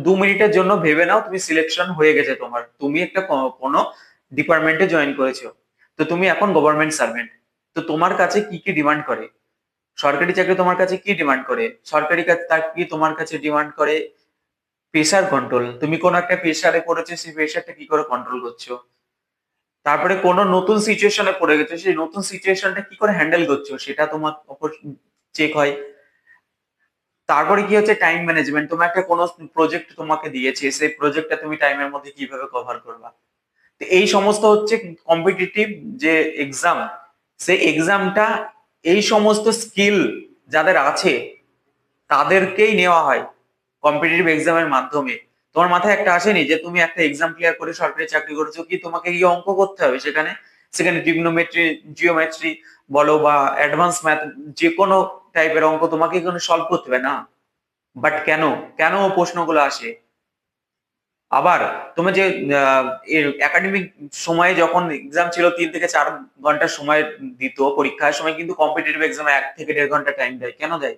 2 মিনিটের জন্য ভেবে নাও তুমি সিলেকশন হয়ে গেছে তোমার, তুমি একটা কোনো ডিপার্টমেন্টে জয়েন করেছো, তো তুমি এখন গভর্নমেন্ট সার্ভেন্ট। তো তোমার কাছে কি কি ডিমান্ড করে? সরকারি চাকরি তোমার কাছে কি ডিমান্ড করে? সরকারি চাকরি তোমার কাছে ডিমান্ড করে প্রেশার কন্ট্রোল। তুমি কোন একটা প্রেশারে পড়েছো, সেই প্রেশারটা কি করে কন্ট্রোল করছো। তারপরে কোনো নতুন সিচুয়েশনে পড়ে গেছো, সেই নতুন সিচুয়েশনটা কি করে হ্যান্ডেল করছো সেটা তোমার উপর চেক হয়। তারপরে কি হচ্ছে টাইম ম্যানেজমেন্ট, তোমার একটা কোনো প্রজেক্ট তোমাকে দিয়েছে, সেই প্রজেক্টটা তুমি টাইমের মধ্যে কিভাবে কভার করবা। তো এই সমস্ত হচ্ছে কম্পিটিটিভ যে এক্সাম, সেই এক্সামটা এই সমস্ত স্কিল যাদের আছে তাদেরকেই নেওয়া হয় কম্পিটিটিভ এক্সামের মাধ্যমে। তোমার মাথায় একটা আসেনি যে তুমি একটা এক্সাম ক্লিয়ার করে সরকারি চাকরি করেছো, কি তোমাকে গিয়ে অঙ্ক করতে হবে সেখানে? সেখানে ট্রিগনোমেট্রি, জিওমেট্রি বলো বা অ্যাডভান্স ম্যাথ, যে কোনো টাইপের অঙ্ক তোমাকে এখানে সলভ করতে হবে না। বাট কেন, কেন ও প্রশ্নগুলো আসে? আবার তুমি যে একাডেমিক সময়ে যখন এক্সাম ছিল 3 থেকে 4 ঘন্টা সময় দিত পরীক্ষার সময়, কিন্তু কম্পিটিটিভ এক্সামে 1 থেকে 1.5 ঘন্টা টাইম দেয়। কেন দেয়?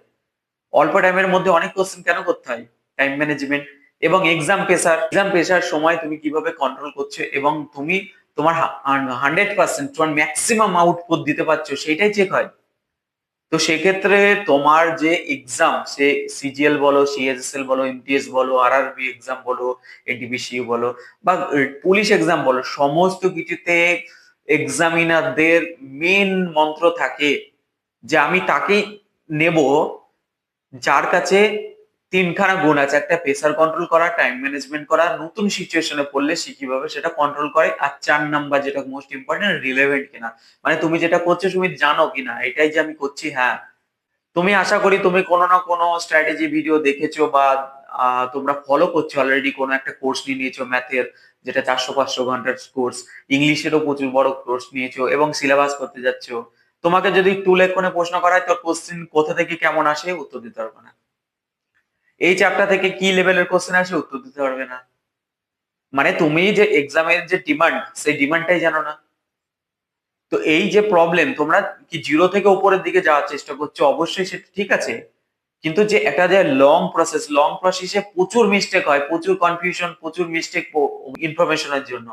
অল্প টাইমের মধ্যে অনেক কোশ্চেন কেন করতে হয়? Time management. এবং এক্সাম প্রেসার সময় তুমি কিভাবে কন্ট্রোল করছো এবং তুমি তোমার 100% তোমার ম্যাক্সিমাম আউটপুট দিতে পারছো সেইটাই চেক হয়। তো সেক্ষেত্রে তোমার যে এক্সাম, সে সিজিএল বলো, সিএসএসএল বলো, এমটিএস বলো, আরআরবি এক্সাম বলো, এনটিপিসি বলো বা পুলিশ এক্সাম বলো, সমস্ত কিছুতে এক্সামিনারদের মেন মন্ত্র থাকে যে আমি তাকেই নেব যার কাছে 3খানা গুণ আছে: একটা প্রেসার কন্ট্রোল করা, টাইম ম্যানেজমেন্ট করা, নতুন সিচুয়েশনে পড়লে সে কিভাবে সেটা কন্ট্রোল করে, আর 4 নাম্বার যেটা মোস্ট ইম্পর্টেন্ট, রিলেভেন্ট কিনা, মানে তুমি যেটা করছো তুমি জানো কিনা এটাই যে আমি করছি। হ্যাঁ, তুমি আশা করি তুমি কোনো না কোনো স্ট্র্যাটেজি ভিডিও দেখেছো বা তোমরা ফলো করছো অলরেডি, কোনো একটা কোর্স নিয়ে নিয়েছো ম্যাথের, যেটা 400-500 ঘন্টার কোর্স। ইংলিশেরও প্রচুর বড় কোর্স নিয়েছো এবং সিলেবাস করতে যাচ্ছো। তোমাকে যদি টু লেখনে প্রশ্ন করা হয়, তোর কোশ্চেন কোথা থেকে কেমন আসে উত্তর দিতে পারবে না। এই চ্যাপ্টার থেকে কি লেভেলের কোশ্চেন আসে উত্তর দিতে পারবে না। মানে তুমি যে এক্সামের যে ডিমান্ড, সেই ডিমান্ডটাই জানো না। তো এই যে প্রবলেম, তোমরা কি জিরো থেকে উপরের দিকে যাওয়ার চেষ্টা করছো, অবশ্যই সেটা ঠিক আছে, কিন্তু যে একটা যে লং প্রসেসে প্রচুর মিস্টেক হয়, প্রচুর কনফিউশন, প্রচুর মিস্টেক ইনফরমেশনের জন্য।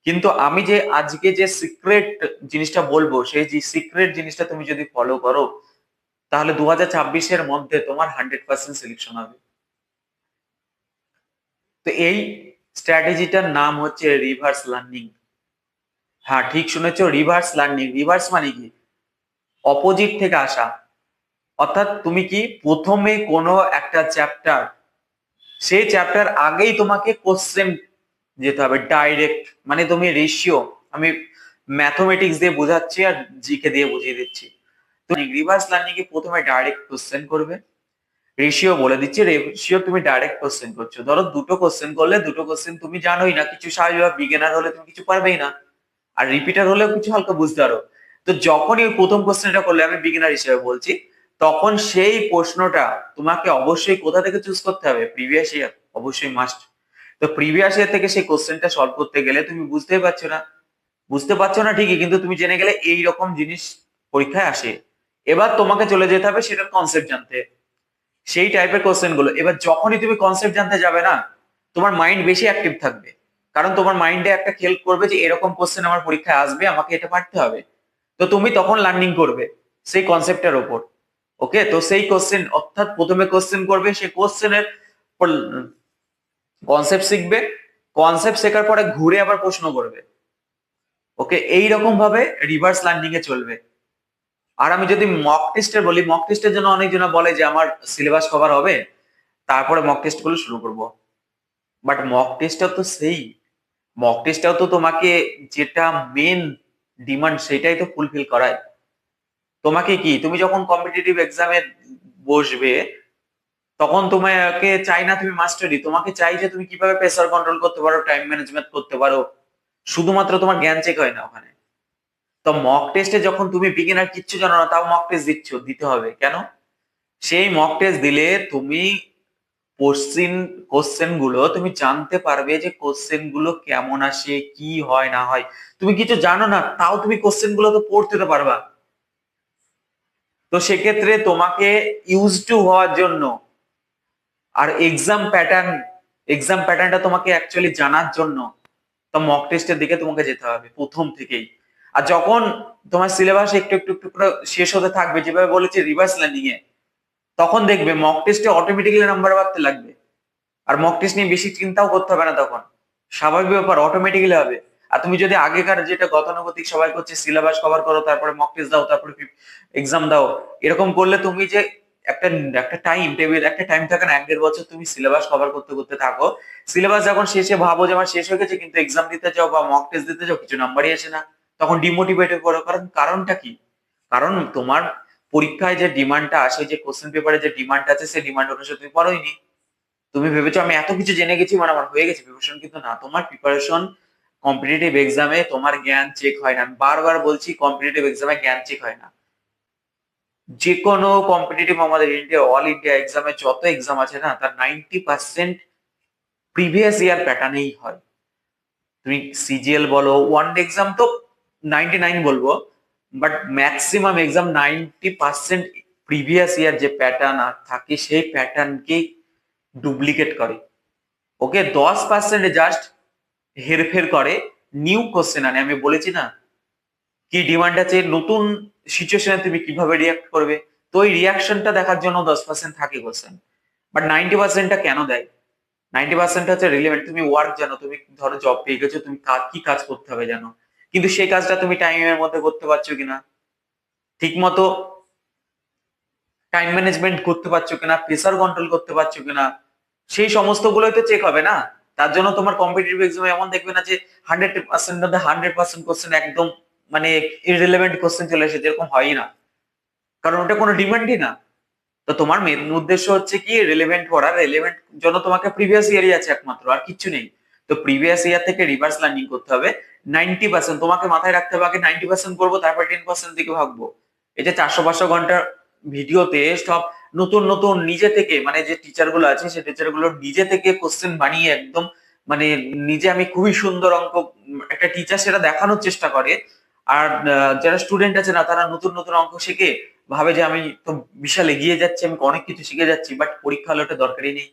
কিন্তু আমি যে আজকে যে সিক্রেট জিনিসটা বলবো, সেই যে সিক্রেট জিনিসটা তুমি যদি ফলো করো, তাহলে 2026-এর মধ্যে তোমার 100% সিলেকশন হবে। তো এই স্ট্র্যাটেজিটার নাম হচ্ছে রিভার্স লার্নিং। হ্যাঁ, ঠিক শুনেছো, রিভার্স লার্নিং। রিভার্স মানে কি? অপোজিট থেকে আসা। অর্থাৎ তুমি কি প্রথমে কোনো একটা চ্যাপ্টার, সেই চ্যাপ্টার আগেই তোমাকে কোশ্চেন যেতে হবে ডাইরেক্ট। মানে তুমি রেশিও, আমি ম্যাথমেটিক্স দিয়ে বোঝাচ্ছি আর জিকে দিয়ে বুঝিয়ে দিচ্ছি। তো রিভার্স লার্নিং এ প্রথমে ডাইরেক্ট কোশ্চেন করবে, রেশিও বলে দিচ্ছি, রেশিও তুমি ডাইরেক্ট কোশ্চেন করছো, ধরো দুটো কোশ্চেন করলে, দুটো কোশ্চেন তুমি জানোই না কিছু, স্বাভাবিক বিগিনার হলে তুমি কিছু পারবেই না, আর রিপিটার হলেও কিছু হালকা বুঝতে পারো। তো যখনই ওই প্রথম কোশ্চেনটা করলে, আমি বিগিনার হিসেবে বলছি, তখন সেই প্রশ্নটা তোমাকে অবশ্যই কোথা থেকে চুজ করতে হবে? প্রিভিয়াস ইয়ার, অবশ্যই মাস্ট। তো প্রিভিয়াস ইয়ার থেকে সেই কোশ্চেনটা সলভ করতে গেলে তুমি বুঝতে পারছো না ঠিকই, কিন্তু তুমি জেনে গেলে এই রকম জিনিস পরীক্ষায় আসে। এবার তোমাকে চলে যেতে হবে সেটার কনসেপ্ট জানতে, সেই টাইপের কোশ্চেন গুলো। এবার যখনই তুমি কনসেপ্ট জানতে যাবে না, তোমার মাইন্ড বেশি অ্যাক্টিভ থাকবে, কারণ তোমার মাইন্ডে একটা খেল করবে যে এরকম কোশ্চেন আমার পরীক্ষায় আসবে, আমাকে এটা পারতে হবে। তো তুমি তখন লার্নিং করবে সেই কনসেপ্টের ওপর। ওকে, তো সেই কোশ্চেন, অর্থাৎ প্রথমে কোশ্চেন করবে, সেই কোশ্চেনের কনসেপ্ট শিখবে, কনসেপ্ট শেখার পরে ঘুরে আবার প্রশ্ন করবে। ওকে, এইরকম ভাবে রিভার্স লার্নিং এ চলবে। আর আমি যদি মক টেস্টের বলি, মক টেস্টের জন্য অনেকজন বলে যে আমার সিলেবাস কভার হবে, তারপরে মক টেস্ট গুলো শুরু করব। বাট মক টেস্টটাও তো সেই, মক টেস্টটাও তো তোমাকে যেটা মেন ডিমান্ড সেটাই তো ফুলফিল করায়। তোমাকে কি, তুমি যখন কম্পিটিটিভ এক্সামে বসবে, তখন তোমাকে চাই না তুমি মাস্টারি, তোমাকে চাই যে তুমি কিভাবে প্রেসার কন্ট্রোল করতে পারো, টাইম ম্যানেজমেন্ট করতে পারো। শুধুমাত্র তোমার জ্ঞান চেক হয় না ওখানে। তো মক টেস্টে যখন তুমি বিগিনার, কিচ্ছু জানো না, তাও মক টেস্ট দিতে হবে কেন? সেই মক টেস্ট দিলে তুমি কোশ্চেন গুলো তুমি জানতে পারবে যে কোশ্চেন গুলো কেমন আসে, কি হয় না হয়। তুমি কিছু জানো না, তাও তুমি কোশ্চেন গুলো তো পড়তে তো পারবা। তো সেক্ষেত্রে তোমাকে ইউজ টু হওয়ার জন্য, আর এক্সাম প্যাটার্ন এক্সাম প্যাটার্নটা তোমাকে অ্যাকচুয়ালি জানার জন্য তো মক টেস্টের দিকে তোমাকে যেতে হবে প্রথম থেকেই। আর যখন তোমার সিলেবাস একটু একটু একটু করে শেষ হতে থাকবে, যেভাবে বলেছি রিভার্স লার্নিং এ, তখন দেখবে মক টেস্টে অটোমেটিক্যালি নাম্বার বাড়তে লাগবে। আর মক টেস্ট নিয়ে বেশি চিন্তাও করতে হবে না তখন, স্বাভাবিক ব্যাপার, অটোমেটিক্যালি হবে। আর তুমি যদি আগেকার যেটা গতানুগতিক সবাই করছে, সিলেবাস কভার করো তারপরে মক টেস্ট দাও তারপরে এক্সাম দাও, এরকম করলে তুমি যে একটা একটা টাইম টেবিল, একটা টাইম থাকে না, 1-1.5 বছর তুমি সিলেবাস কভার করতে করতে থাকো, সিলেবাস যখন শেষে ভাবো যে আমার শেষ হয়ে গেছে, কিন্তু এক্সাম দিতে যাও বা মক টেস্ট দিতে যাও কিছু নাম্বারই আসে না, তখন ডিমোটিভেট হয়ে পড়ো। কারণটা কি? কারণ তোমার পরীক্ষায় যে ডিমান্ডটা আসে, যে কোশ্চেন পেপারে যে ডিমান্ড আছে, সেই ডিমান্ড অনুসারে তুমি পড়োইনি। তুমি ভেবেছো আমি এত কিছু জেনে গেছি মানে আমার হয়ে গেছে প্রিপারেশন, কিন্তু না, তোমার প্রিপারেশন কম্পিটিটিভ এক্সামে তোমার জ্ঞান চেক হয় না। আমি বারবার বলছি কম্পিটিটিভ এক্সামে জ্ঞান চেক হয় না। যে কোনো কম্পিটিটিভ, আমাদের ইন্ডিয়া অল ইন্ডিয়া এক্সামে যত এক্সাম আছে না, তার 90% প্রিভিয়াস ইয়ার প্যাটার্নেই হয়। তুমি সিজিএল বলো, ওয়ান ডে এক্সাম তো 99 বলবো, but maximum exam 90% previous year যে প্যাটার্ন থাকে সেই প্যাটার্নকেই ডুপ্লিকেট করে। ওকে, 10% জাস্ট হেরফের করে, নিউ কোশ্চেন আনে। আমি বলেছি না কি ডিমান্ড আছে, নতুন সিচুয়েশনে তুমি কিভাবে রিয়াক্ট করবে, তো ওই রিয়াকশনটা দেখার জন্য 10% থাকে কোশ্চেন। বাট 90%টা কেন দেয়? 90% হচ্ছে রিলেভেন্ট। তুমি ওয়ার্ক জানো, তুমি ধরো জব পেয়ে গেছো, তুমি কি কাজ করতে হবে জানো, কিন্তু সেই কাজটা তুমি টাইমের মধ্যে করতে পারছো কিনা, ঠিক মতো টাইম ম্যানেজমেন্ট করতে পারছো কিনা, প্রেসার কন্ট্রোল করতে পারছো কিনা, সেই সমস্ত গুলোই তো চেক হবে না। তার জন্য তোমার কম্পিটিটিভ এক্সামে এমন দেখবে না যে 100% মধ্যে 100% কোশ্চেন একদম মানে ইররিলেভেন্ট কোশ্চেন চলে এসেছে, এরকম হয়ই না, কারণ ওটা কোনো ডিমান্ডই না। তো তোমার মেন উদ্দেশ্য হচ্ছে কি রিলেভেন্ট করা, রিলেভেন্ট জন্য তোমাকে প্রিভিয়াস ইয়ারই আছে একমাত্র, আর কিচ্ছু নেই। তো প্রিভিয়াস ইয়ার থেকে রিভার্স লার্নিং করতে হবে। 90% তোমাকে মাথায় রাখতে হবে, আগে 90% করবো তারপর 10% দিকে ভাববো। এই যে 400-500 ঘন্টার ভিডিওতে সব নতুন নতুন নিজে থেকে, মানে যে টিচার গুলো আছে সেই টিচার গুলো নিজে থেকে কোশ্চেন বানিয়ে একদম, মানে নিজে আমি খুবই সুন্দর অঙ্ক, একটা টিচার সেটা দেখানোর চেষ্টা করে। আর যারা স্টুডেন্ট আছে না, তারা নতুন নতুন অঙ্ক শিখে ভাবে যে আমি তো বিশাল এগিয়ে যাচ্ছি, আমি অনেক কিছু শিখে যাচ্ছি, বাট পরীক্ষা হলে ওটা দরকারই নেই।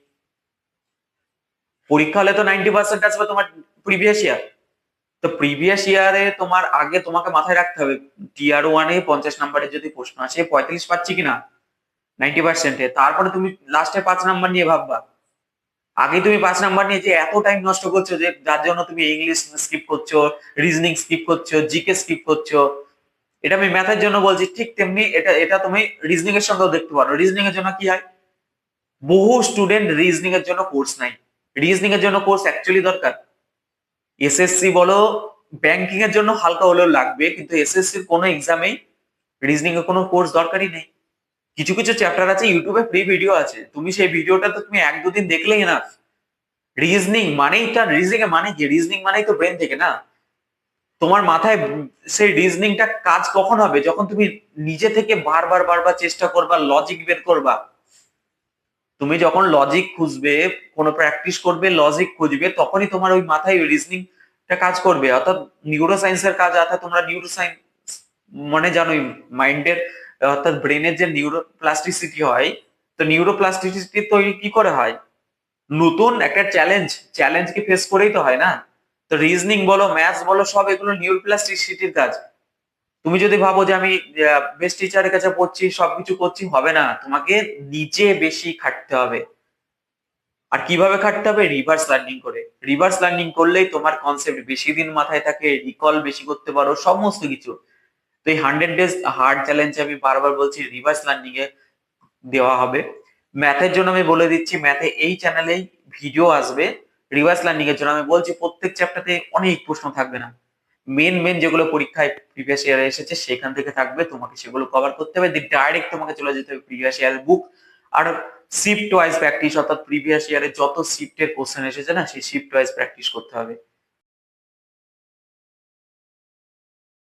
পরীক্ষা হলে তো 90% আসবে তোমার প্রিভিয়াস ইয়ার। তো প্রিভিয়াস ইয়ারে তোমার আগে তোমাকে মাথায় রাখতে হবে, টিআর 1-এ 50 নাম্বারের যদি প্রশ্ন আসে 35 পাচ্ছি কিনা 90%-এ, তারপরে তুমি লাস্টে 5 নাম্বার নিয়ে ভাববা। আগে তুমি 5 নাম্বার নিয়ে যে এত টাইম নষ্ট করছো, যে যার জন্য তুমি ইংলিশ স্কিপ করছো, রিজনিং স্কিপ করছো, জিকে স্কিপ করছো, এটা আমি ম্যাথের জন্য বলছি, ঠিক তেমনি এটা এটা তুমি রিজনিং এর সঙ্গেও দেখতে পারো। রিজনিং এর জন্য কি হয়, বহু স্টুডেন্ট রিজনিং এর জন্য কোর্স নাই। রিজনিং এর জন্য কোর্স অ্যাকচুয়ালি দরকার। এসএসসি বলো, ব্যাংকিং এর জন্য হালকা হলেও লাগবে, কিন্তু এসএসসির কোনো এক্সামেই রিজনিং এর কোনো কোর্স দরকারই নেই। কিছু কিছু চ্যাপ্টার আছে, ইউটিউবে ফ্রি ভিডিও আছে, তুমি সেই ভিডিওটা তো তুমি 1-2 দিন দেখলেই না। রিজনিং মানেই তার, রিজনিং এর মানে কি, রিজনিং মানেই তো ব্রেন থেকে না। তোমার মাথায় সেই রিজনিংটা কাজ কখন হবে, যখন তুমি নিজে থেকে বারবার বারবার চেষ্টা করবা, লজিক বের করবা। তুমি যখন লজিক খুঁজবে, কোনো প্র্যাকটিস করবে, লজিক খুঁজবে, তখনই তোমার ওই মাথায় রিজনিংটা কাজ করবে। অর্থাৎ নিউরো সায়েন্সের কাজ, অর্থাৎ তোমরা নিউরো সায়েন্স মানে জানোই, মাইন্ডের অর্থাৎ ব্রেনের যে নিউরোপ্লাস্টিসিটি হয়, তো নিউরোপ্লাস্টিসিটি তৈরি কি করে হয়, নতুন একটা চ্যালেঞ্জকে ফেস করেই তো হয় না। তো রিজনিং বলো, ম্যাথস বলো, সব এগুলো নিউরোপ্লাস্টিসিটির কাজ। তুমি যদি ভাবো যে আমি বেস্ট টিচারের কাছে পড়ছি, সবকিছু করছি, হবে না, তোমাকে নিজে বেশি খাটতে হবে। আর কিভাবে খাটতে হবে, রিভার্স লার্নিং করে। রিভার্স লার্নিং করলেই তোমার কনসেপ্ট বেশি দিন মাথায় থাকে, রিকল বেশি করতে পারো, সমস্ত কিছু। তো এই 100 ডেজ হার্ড চ্যালেঞ্জ আমি বারবার বলছি রিভার্স লার্নিং এ দেওয়া হবে। ম্যাথের জন্য আমি বলে দিচ্ছি, ম্যাথে এই চ্যানেলেই ভিডিও আসবে। রিভার্স লার্নিং এর জন্য আমি বলছি প্রত্যেক চ্যাপ্টারে অনেক প্রশ্ন থাকবে না, মেন মেন যেগুলো পরীক্ষায় প্রিভিয়াস ইয়ারে এসেছে সেখান থেকে থাকবে, তোমাকে সেগুলো কভার করতে হবে, ডাইরেক্ট তোমাকে চলে যেতে হবে প্রিভিয়াস ইয়ারের বুক। আর শিফট ওয়াইজ প্র্যাকটিস, অর্থাৎ প্রিভিয়াস ইয়ারে যত শিফটের কোশ্চেন এসেছে না, সেই শিফট ওয়াইজ প্র্যাকটিস করতে হবে।